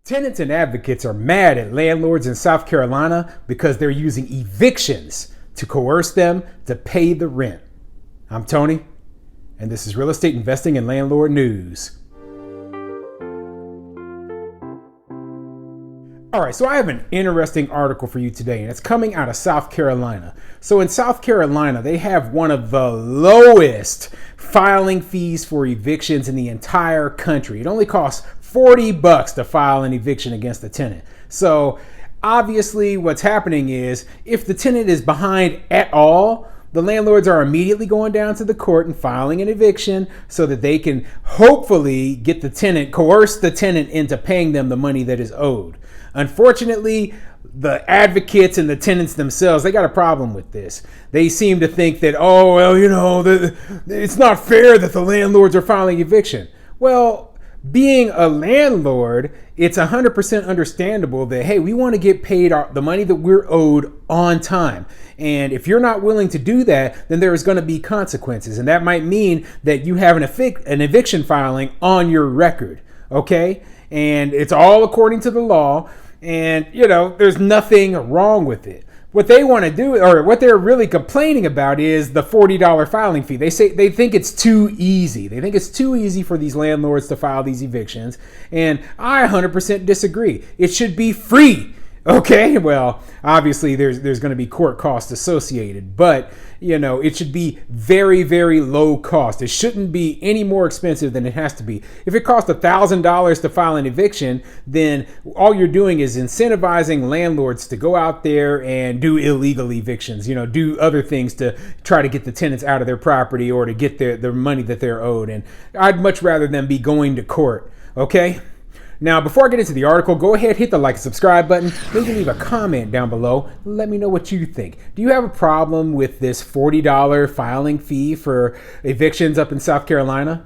Tenants and advocates are mad at landlords in South Carolina because they're using evictions to coerce them to pay the rent. I'm Tony, and this is Real Estate Investing and Landlord News. All right, so I have an interesting article for you today, and it's coming out of South Carolina. So in South Carolina, they have one of the lowest filing fees for evictions in the entire country. It only costs $40 to file an eviction against a tenant. So obviously what's happening is if the tenant is behind at all, the landlords are immediately going down to the court and filing an eviction so that they can hopefully get the tenant, coerce the tenant into paying them the money that is owed. Unfortunately, the advocates and the tenants themselves, they got a problem with this. They seem to think that, it's not fair that the landlords are filing eviction. Well, being a landlord, it's 100% understandable that, hey, we want to get paid the money that we're owed on time. And if you're not willing to do that, then there is going to be consequences. And that might mean that you have an eviction filing on your record, okay? And it's all according to the law. And, there's nothing wrong with it. What they want to do, or what they're really complaining about, is the $40 filing fee. They think it's too easy. They think it's too easy for these landlords to file these evictions. And I 100% disagree. It should be free. Okay, well, obviously there's going to be court costs associated, but it should be very, very low cost. It shouldn't be any more expensive than it has to be. If it costs $1,000 to file an eviction, then all you're doing is incentivizing landlords to go out there and do illegal evictions, do other things to try to get the tenants out of their property or to get their money that they're owed. And I'd much rather them be going to court, okay? Now, before I get into the article, go ahead, hit the like and subscribe button. Then you can leave a comment down below. Let me know what you think. Do you have a problem with this $40 filing fee for evictions up in South Carolina?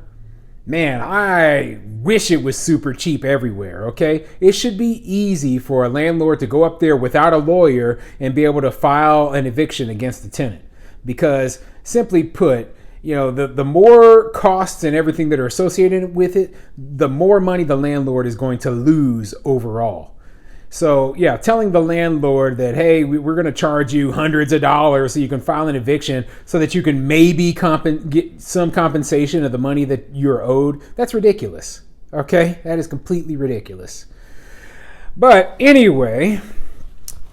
Man, I wish it was super cheap everywhere, okay? It should be easy for a landlord to go up there without a lawyer and be able to file an eviction against the tenant. Because, simply put, the more costs and everything that are associated with it, the more money the landlord is going to lose overall. So yeah, telling the landlord that, hey, we're going to charge you hundreds of dollars so you can file an eviction so that you can maybe get some compensation of the money that you're owed, that's ridiculous. Okay, that is completely ridiculous. But anyway,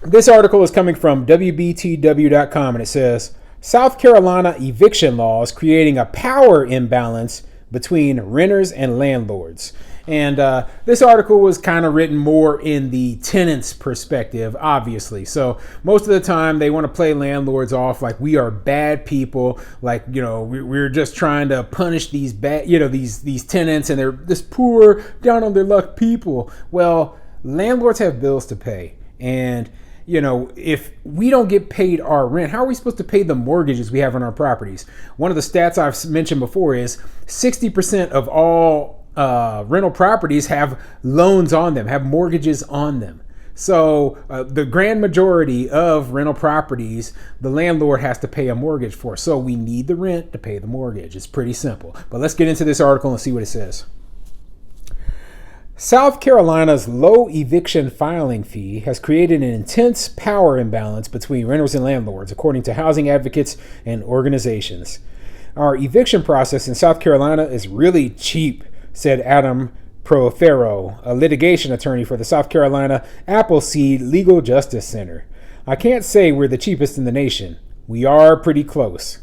this article is coming from WBTW.com, and it says, South Carolina eviction laws creating a power imbalance between renters and landlords. And this article was kind of written more in the tenant's perspective, obviously. So most of the time they want to play landlords off like we are bad people, like, we're just trying to punish these bad, these tenants, and they're this poor, down on their luck people. Well, landlords have bills to pay. And if we don't get paid our rent, how are we supposed to pay the mortgages we have on our properties? One of the stats I've mentioned before is 60% of all rental properties have loans on them, have mortgages on them. So the grand majority of rental properties, the landlord has to pay a mortgage for. So we need the rent to pay the mortgage. It's pretty simple. But let's get into this article and see what it says. South Carolina's low eviction filing fee has created an intense power imbalance between renters and landlords, according to housing advocates and organizations. Our eviction process in South Carolina is really cheap, said Adam Prothero, a litigation attorney for the South Carolina Appleseed Legal Justice Center. I can't say we're the cheapest in the nation. We are pretty close.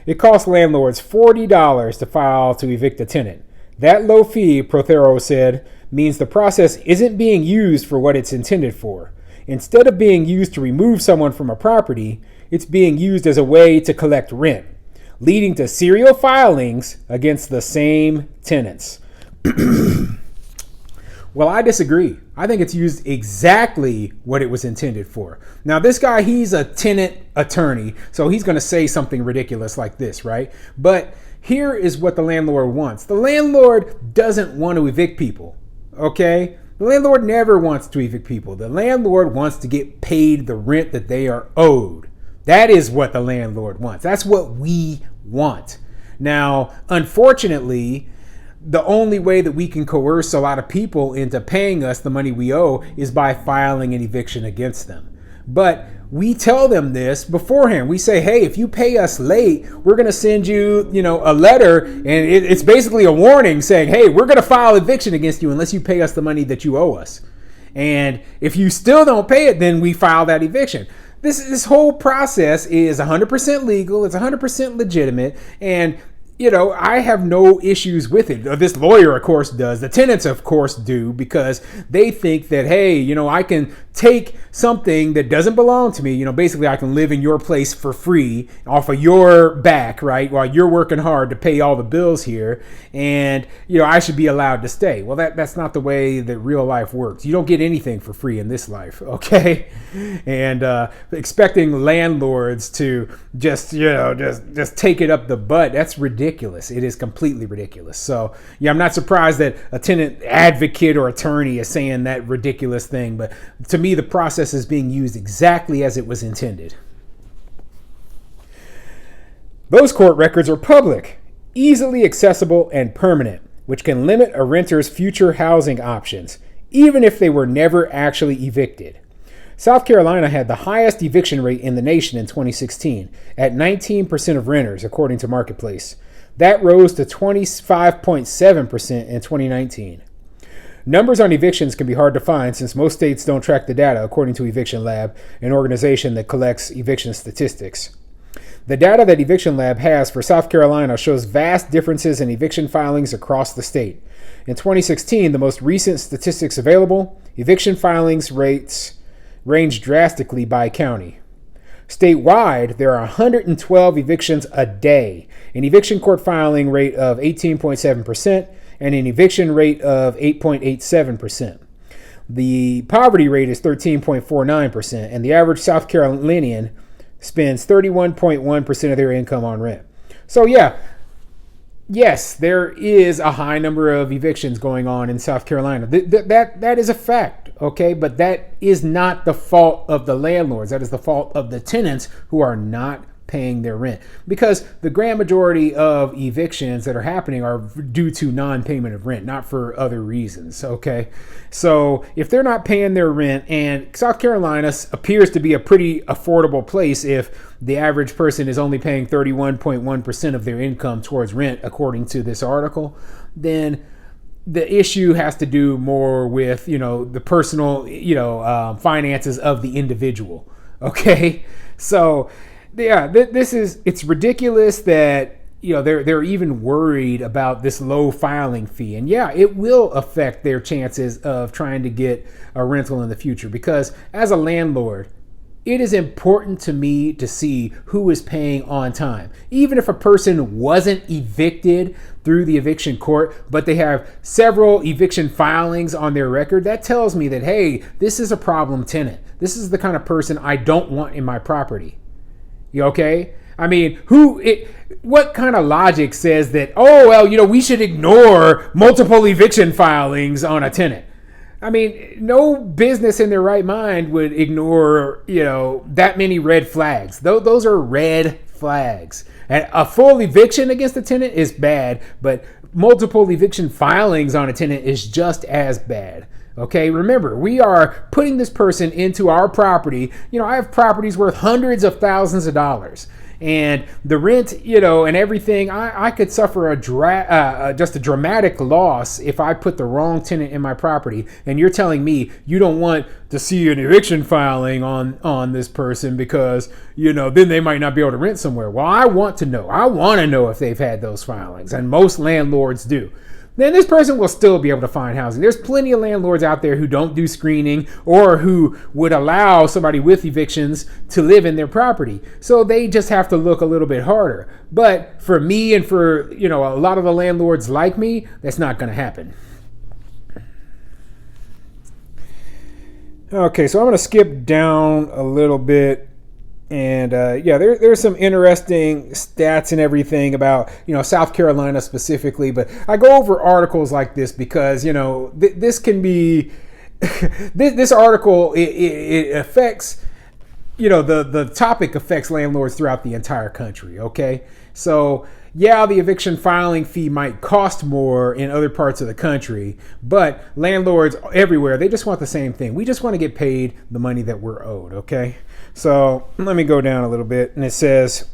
It costs landlords $40 to file to evict a tenant. That low fee, Prothero said, means the process isn't being used for what it's intended for. Instead of being used to remove someone from a property, it's being used as a way to collect rent, leading to serial filings against the same tenants. Well, I disagree. I think it's used exactly what it was intended for. Now, this guy, he's a tenant attorney, so he's going to say something ridiculous like this, right? But here is what the landlord wants. The landlord doesn't want to evict people. Okay? The landlord never wants to evict people. The landlord wants to get paid the rent that they are owed. That is what the landlord wants. That's what we want. Now, unfortunately, the only way that we can coerce a lot of people into paying us the money we owe is by filing an eviction against them. But we tell them this beforehand. We say, hey, if you pay us late, we're going to send you, a letter. And it's basically a warning saying, hey, we're going to file eviction against you unless you pay us the money that you owe us. And if you still don't pay it, then we file that eviction. This whole process is 100% legal. It's 100% legitimate. And I have no issues with it. This lawyer, of course, does. The tenants, of course, do, because they think that, hey, I can take something that doesn't belong to me. Basically, I can live in your place for free off of your back, right, while you're working hard to pay all the bills here. And, I should be allowed to stay. Well, that's not the way that real life works. You don't get anything for free in this life, okay? And expecting landlords to just take it up the butt, that's ridiculous. It is completely ridiculous. So, I'm not surprised that a tenant advocate or attorney is saying that ridiculous thing. But to me, the process is being used exactly as it was intended. Those court records are public, easily accessible, and permanent, which can limit a renter's future housing options, even if they were never actually evicted. South Carolina had the highest eviction rate in the nation in 2016, at 19% of renters, according to Marketplace. That rose to 25.7% in 2019. Numbers on evictions can be hard to find since most states don't track the data, according to Eviction Lab, an organization that collects eviction statistics. The data that Eviction Lab has for South Carolina shows vast differences in eviction filings across the state. In 2016, the most recent statistics available, eviction filings rates range drastically by county. Statewide, there are 112 evictions a day, an eviction court filing rate of 18.7%, and an eviction rate of 8.87%. The poverty rate is 13.49%, and the average South Carolinian spends 31.1% of their income on rent. So yes, there is a high number of evictions going on in South Carolina. That is a fact. Okay, but that is not the fault of the landlords. That is the fault of the tenants who are not paying their rent, because the grand majority of evictions that are happening are due to non-payment of rent, not for other reasons. Okay, so if they're not paying their rent, and South Carolina appears to be a pretty affordable place if the average person is only paying 31.1% of their income towards rent, according to this article, then the issue has to do more with, the personal, finances of the individual. Okay. So it's ridiculous that, they're even worried about this low filing fee. And it will affect their chances of trying to get a rental in the future, because as a landlord, it is important to me to see who is paying on time. Even if a person wasn't evicted through the eviction court, but they have several eviction filings on their record, that tells me that, hey, this is a problem tenant. This is the kind of person I don't want in my property. You okay? I mean, what kind of logic says that, we should ignore multiple eviction filings on a tenant? I mean, no business in their right mind would ignore, that many red flags. Those are red flags. And a full eviction against a tenant is bad, but multiple eviction filings on a tenant is just as bad. Okay, remember, we are putting this person into our property. I have properties worth hundreds of thousands of dollars. And the rent, and everything, I could suffer just a dramatic loss if I put the wrong tenant in my property. And you're telling me you don't want to see an eviction filing on this person because, then they might not be able to rent somewhere. Well, I want to know. I want to know if they've had those filings. And most landlords do. Then this person will still be able to find housing. There's plenty of landlords out there who don't do screening or who would allow somebody with evictions to live in their property. So they just have to look a little bit harder. But for me and for, a lot of the landlords like me, that's not going to happen. Okay, so I'm going to skip down a little bit. And there's some interesting stats and everything about, South Carolina specifically. But I go over articles like this because, this can be, this article, it affects, the topic affects landlords throughout the entire country. Okay. So Yeah, the eviction filing fee might cost more in other parts of the country, but landlords everywhere, they just want the same thing. We just want to get paid the money that we're owed, okay? So let me go down a little bit, and it says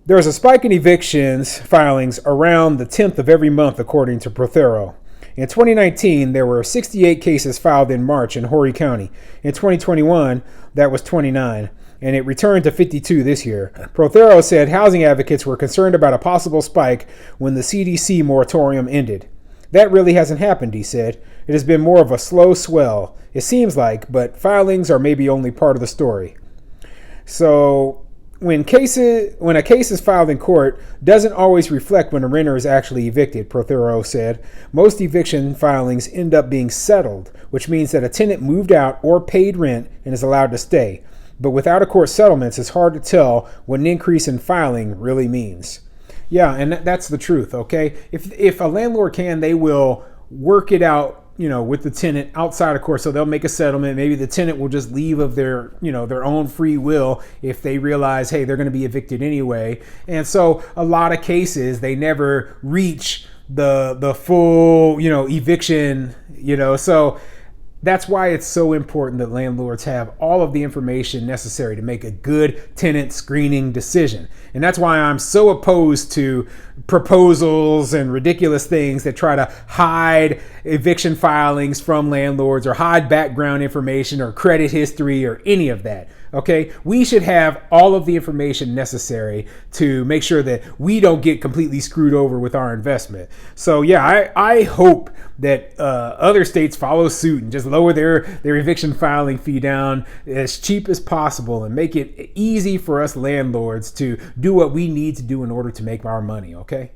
there's a spike in evictions filings around the 10th of every month, according to Prothero. In 2019, there were 68 cases filed in March in Horry County. In 2021, that was 29, and it returned to 52 this year. Prothero said housing advocates were concerned about a possible spike when the CDC moratorium ended. That really hasn't happened, he said. It has been more of a slow swell, it seems like, but filings are maybe only part of the story. So when a case is filed in court doesn't always reflect when a renter is actually evicted, Prothero said. Most eviction filings end up being settled, which means that a tenant moved out or paid rent and is allowed to stay. But without a court settlements, it's hard to tell what an increase in filing really means. Yeah, and that's the truth, okay? If a landlord can, they will work it out, with the tenant outside of court. So they'll make a settlement. Maybe the tenant will just leave of their own free will if they realize, hey, they're going to be evicted anyway. And so a lot of cases, they never reach the full, eviction, so that's why it's so important that landlords have all of the information necessary to make a good tenant screening decision. And that's why I'm so opposed to proposals and ridiculous things that try to hide eviction filings from landlords or hide background information or credit history or any of that. Okay, we should have all of the information necessary to make sure that we don't get completely screwed over with our investment. So yeah, I hope that other states follow suit and just lower their eviction filing fee down as cheap as possible and make it easy for us landlords to do what we need to do in order to make our money, okay?